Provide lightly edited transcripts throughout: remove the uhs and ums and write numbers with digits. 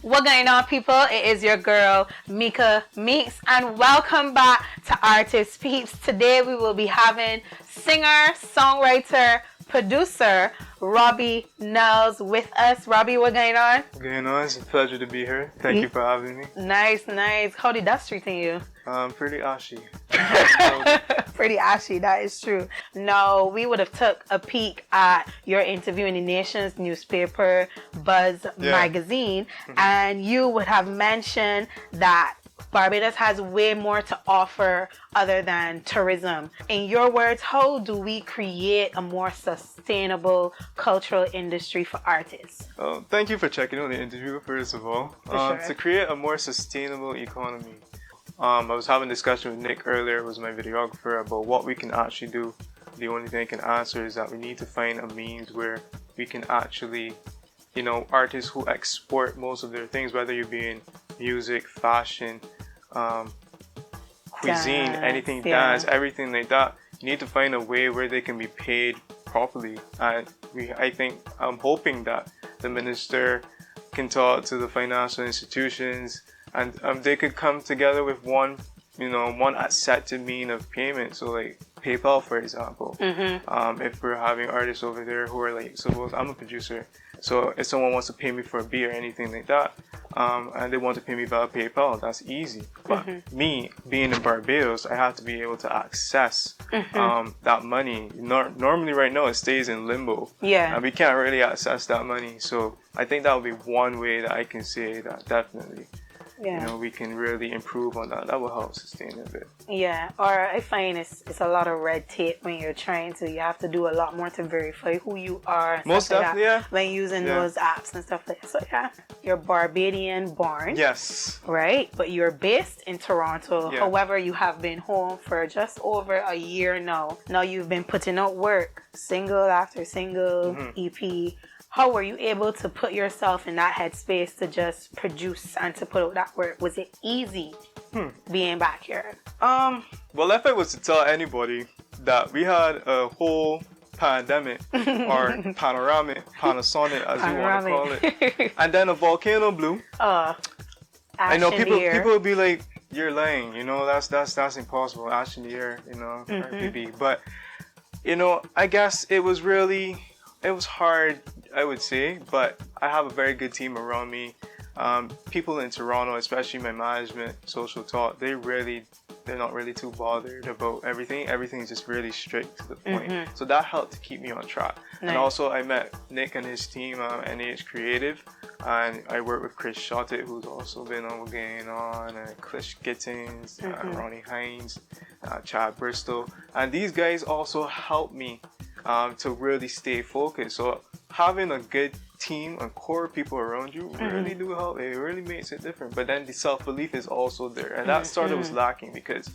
What going on, people? It is your girl, Meka Meeks, and welcome back to Artist Peeps. Today we will be having singer, songwriter, producer, Robbi Niles with us. Robbi, what going on? What's going on? It's a pleasure to be here. Thank you for having me. Nice. How did that treating you? Pretty ashy. Pretty ashy, that is true. No, we would have took a peek at your interview in the Nation's newspaper, Buzz magazine, and you would have mentioned that Barbados has way more to offer other than tourism. In your words, how do we create a more sustainable cultural industry for artists? Thank you for checking out the interview, first of all. To create a more sustainable economy. I was having a discussion with Nick earlier, who was my videographer, about what we can actually do. The only thing I can answer is that we need to find a means where we can actually, artists who export most of their things, whether you be in music, fashion, cuisine, anything, dance, everything like that. You need to find a way where they can be paid properly. And I'm hoping that the minister can talk to the financial institutions and they could come together with one accepted mean of payment. So like PayPal, for example. If we're having artists over there who are like, suppose I'm a producer, so if someone wants to pay me for a beat or anything like that, and they want to pay me via PayPal, that's easy. But me being in Barbados, I have to be able to access that money. Normally right now it stays in limbo. And we can't really access that money. So I think that would be one way that I can say that definitely. We can really improve on that. That will help sustain a bit. Or I find it's a lot of red tape when you're trying to. You have to do a lot more to verify who you are. Most definitely, when using those apps and stuff like that. So you're Barbadian born. Yes. Right, but you're based in Toronto. However, you have been home for just over a year now. Now you've been putting out work, single after single, EP. How were you able to put yourself in that headspace to just produce and to put out that work? Was it easy being back here? Well, if I was to tell anybody that we had a whole pandemic or Panasonic as you want to call it, and then a volcano blew, I know people would be like, "You're lying," that's impossible. Ash in the air, RPB. But I guess it was hard, I would say, but I have a very good team around me. People in Toronto, especially my management, social talk, they're not really too bothered about everything. Everything is just really strict to the point. So that helped to keep me on track. And also I met Nick and his team, NH Creative, and I worked with Chris Shottet, who's also been on What Going On, and Clish Gittins, Ronnie Hines, Chad Bristol. And these guys also helped me to really stay focused. So having a good team and core people around you really do help. It really makes it different. But then the self-belief is also there, and that sort of was lacking because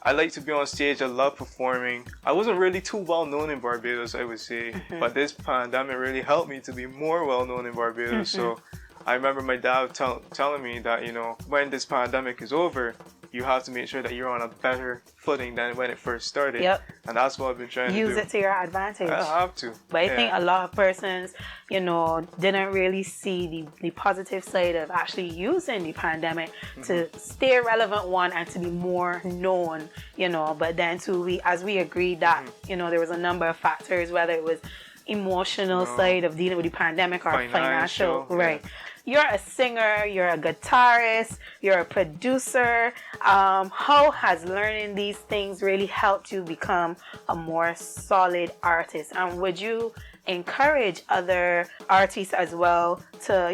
I like to be on stage. I love performing. I wasn't really too well known in Barbados, I would say, but this pandemic really helped me to be more well known in Barbados. So I remember my dad telling me that when this pandemic is over, you have to make sure that you're on a better footing than when it first started. And that's what I've been trying to do. Use it to your advantage. I have to. But I think a lot of persons, didn't really see the positive side of actually using the pandemic to stay relevant, one, and to be more known, But then two, as we agreed that, there was a number of factors, whether it was emotional side of dealing with the pandemic or financial. Right. You're a singer, you're a guitarist, you're a producer. How has learning these things really helped you become a more solid artist? And would you encourage other artists as well to,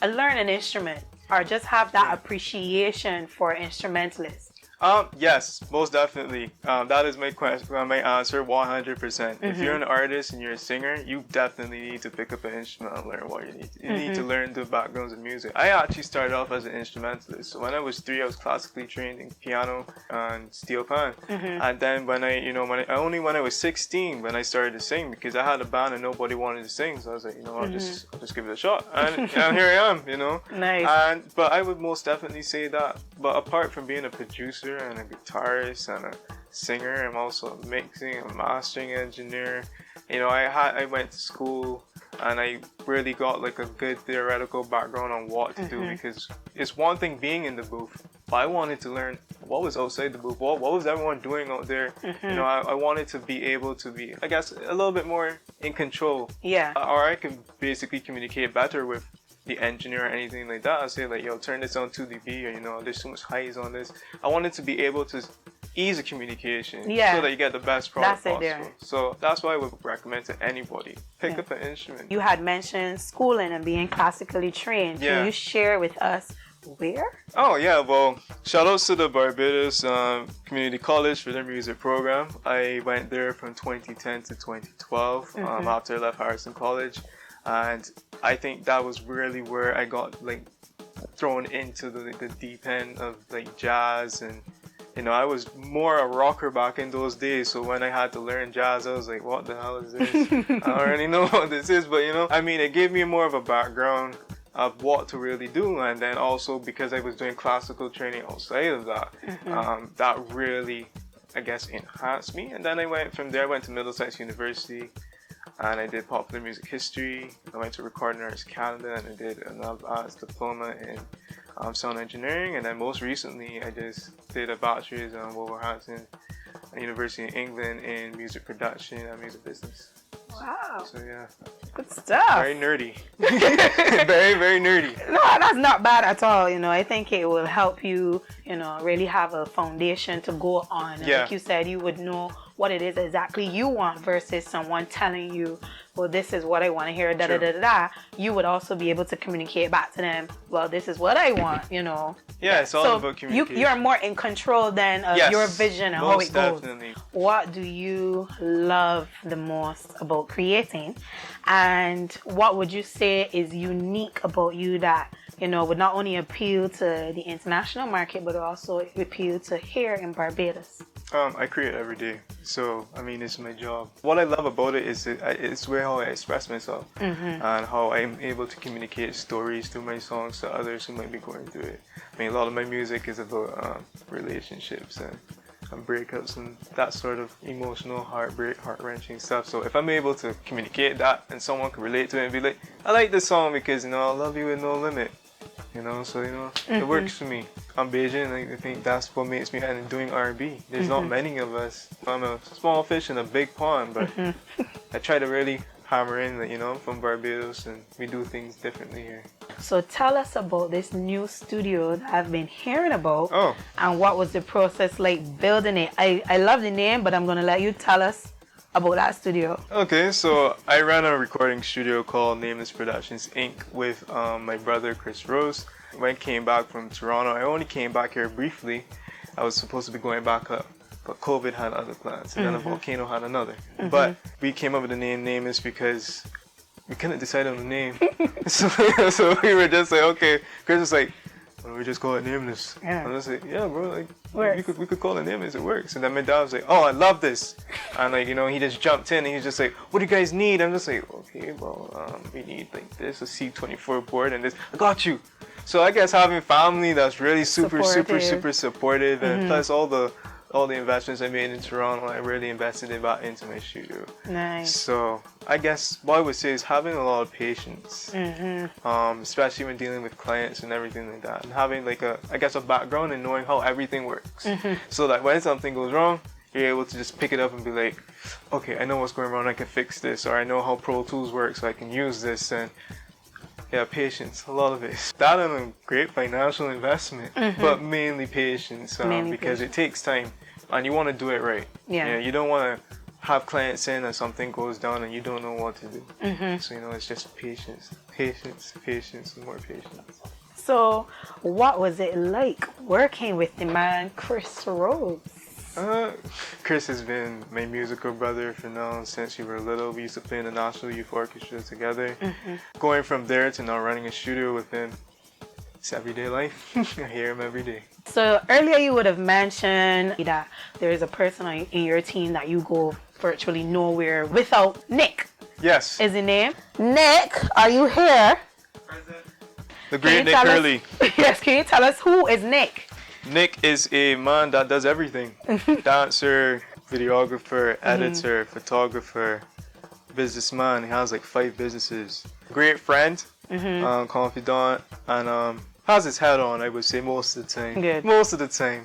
learn an instrument or just have that appreciation for instrumentalists? Yes, most definitely. That is my answer 100%. If you're an artist and you're a singer, you definitely need to pick up an instrument and learn what you need. You need to learn the backgrounds of music. I actually started off as an instrumentalist. So when I was 3, I was classically trained in piano and steel pan. And then when I was 16, when I started to sing, because I had a band and nobody wanted to sing, so I was like, I'll just give it a shot. And here I am, Nice. But I would most definitely say that. But apart from being a producer and a guitarist and a singer, I'm also a mixing and mastering engineer. I went to school and I really got like a good theoretical background on what to do, because it's one thing being in the booth, but I wanted to learn what was outside the booth, what was everyone doing out there. You know, I wanted to be able to be, I guess, a little bit more in control. Yeah. Or I can basically communicate better with the engineer or anything like that. I say like, yo, turn this on 2 dB, or you know, there's so much highs on this. I wanted to be able to ease the communication, so that you get the best product possible. So that's why I would recommend to anybody, pick up an instrument. You had mentioned schooling and being classically trained. Can you share with us where? Oh yeah, well, shout outs to the Barbados Community College for their music program. I went there from 2010 to 2012 after I left Harrison College, and I think that was really where I got like thrown into the deep end of like jazz. And you know, I was more a rocker back in those days, so when I had to learn jazz, I was like, what the hell is this? I don't already know what this is, but you know, I mean, it gave me more of a background of what to really do. And then also because I was doing classical training outside of that, that really, I guess, enhanced me. And then I went from there, I went to Middlesex University, and I did popular music history. I went to Recording Arts Canada, and I did an arts diploma in sound engineering. And then most recently, I just did a bachelor's in Wolverhampton University in England in music production and music business. Wow. So yeah. Good stuff. Very nerdy. Very, very nerdy. No, that's not bad at all. You know, I think it will help you, you know, really have a foundation to go on. And like you said, you would know what it is exactly you want versus someone telling you, well, this is what I want to hear, da da da da da. You would also be able to communicate back to them, well, this is what I want, you know. Yeah, it's all about communication. You're more in control than of your vision and how it goes. Definitely. What do you love the most about creating? And what would you say is unique about you that, you know, would not only appeal to the international market, but also appeal to here in Barbados? I create every day, so I mean, it's my job. What I love about it is it's where how I express myself and how I'm able to communicate stories through my songs to others who might be going through it. I mean, a lot of my music is about relationships and breakups and that sort of emotional, heart-wrenching stuff. So if I'm able to communicate that and someone can relate to it and be like, I like this song because, you know, I love you with no limit. You know, so, you know, it works for me. I'm Bajan, and I think that's what makes me, and doing R&B. There's not many of us. I'm a small fish in a big pond, but I try to really hammer in that, you know, I'm from Barbados, and we do things differently here. So tell us about this new studio that I've been hearing about. Oh. And what was the process like building it? I love the name, but I'm going to let you tell us about that studio. Okay, so I ran a recording studio called Nameless Productions Inc. with my brother Chris Rose. When I came back from Toronto, I only came back here briefly. I was supposed to be going back up, but COVID had other plans, and then a volcano had another. But we came up with the name Nameless because we couldn't decide on the name. so we were just like, okay. Chris was like, well, we just call it Nameless. Yeah. And I was like, yeah, bro, like we could call it Nameless. It works. And then my dad was like, oh, I love this. And like, you know, he just jumped in and he's just like, what do you guys need? I'm just like, okay, well, we need like this, a C24 board and this. I got you. So I guess having family that's really super supportive, and plus all the investments I made in Toronto, I really invested it back into my studio. Nice. So I guess what I would say is having a lot of patience, especially when dealing with clients and everything like that, and having like a background and knowing how everything works, so that when something goes wrong, you're able to just pick it up and be like, okay, I know what's going wrong, I can fix this, or I know how Pro Tools works, so I can use this. And yeah, patience, a lot of it. That and a great financial investment, but mainly patience, because it takes time, and you want to do it right. Yeah, you don't want to have clients in and something goes down and you don't know what to do. So, you know, it's just patience, and more patience. So, what was it like working with the man Chris Rose? Chris has been my musical brother for now since we were little. We used to play in the National Youth Orchestra together. Going from there to now running a studio with him, it's everyday life. I hear him every day. So earlier you would have mentioned that there is a person in your team that you go virtually nowhere without. Nick. Yes. Is the name? Nick, are you here? Present. The great Nick Hurley. Yes, can you tell us who is Nick? Nick is a man that does everything. Dancer, videographer, editor, photographer, businessman. He has like 5 businesses. Great friend, confidant, and has his head on, I would say, most of the time. Good. Most of the time.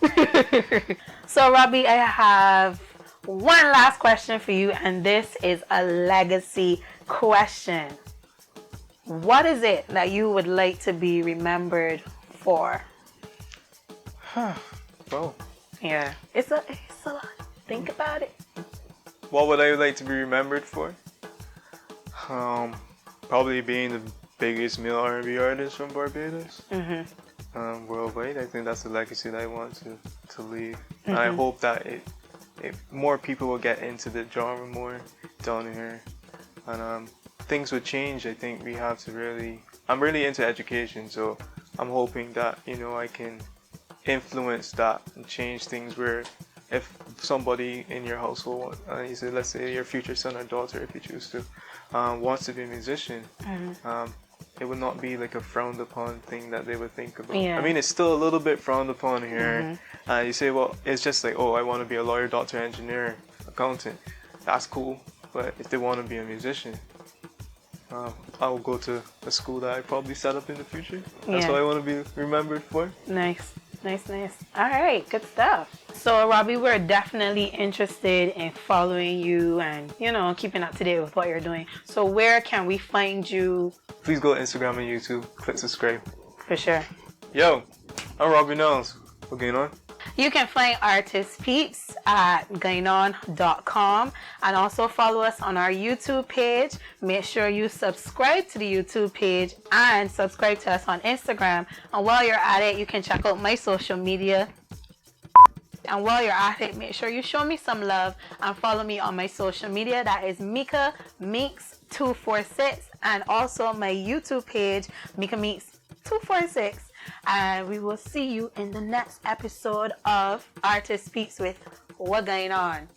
So, Robbi, I have one last question for you, and this is a legacy question. What is it that you would like to be remembered for? Well. Yeah. It's a lot. Think about it. What would I like to be remembered for? Probably being the biggest male R&B artist from Barbados. Worldwide. I think that's the legacy that I want to leave. And I hope that more people will get into the genre more down here. And things would change. I think we have to I'm really into education, so I'm hoping that, I can influence that and change things where if somebody in your household, let's say your future son or daughter, if you choose to, wants to be a musician, it would not be like a frowned upon thing that they would think about. Yeah. I mean, it's still a little bit frowned upon here. You say, well, it's just like, oh, I want to be a lawyer, doctor, engineer, accountant. That's cool. But if they want to be a musician, I will go to a school that I probably set up in the future. That's what I want to be remembered for. Nice. All right, good stuff. So, Robbi, we're definitely interested in following you and, keeping up to date with what you're doing. So, where can we find you? Please go to Instagram and YouTube. Click subscribe. For sure. Yo, I'm Robbi Niles. What's going on? You can find artist Peeps at gainon.com and also follow us on our YouTube page. Make sure you subscribe to the YouTube page and subscribe to us on Instagram. And while you're at it, you can check out my social media. And while you're at it, make sure you show me some love and follow me on my social media. That is Meka Meeks 246 and also my YouTube page, Meka Meeks 246. And we will see you in the next episode of Artist Speaks with What Going On.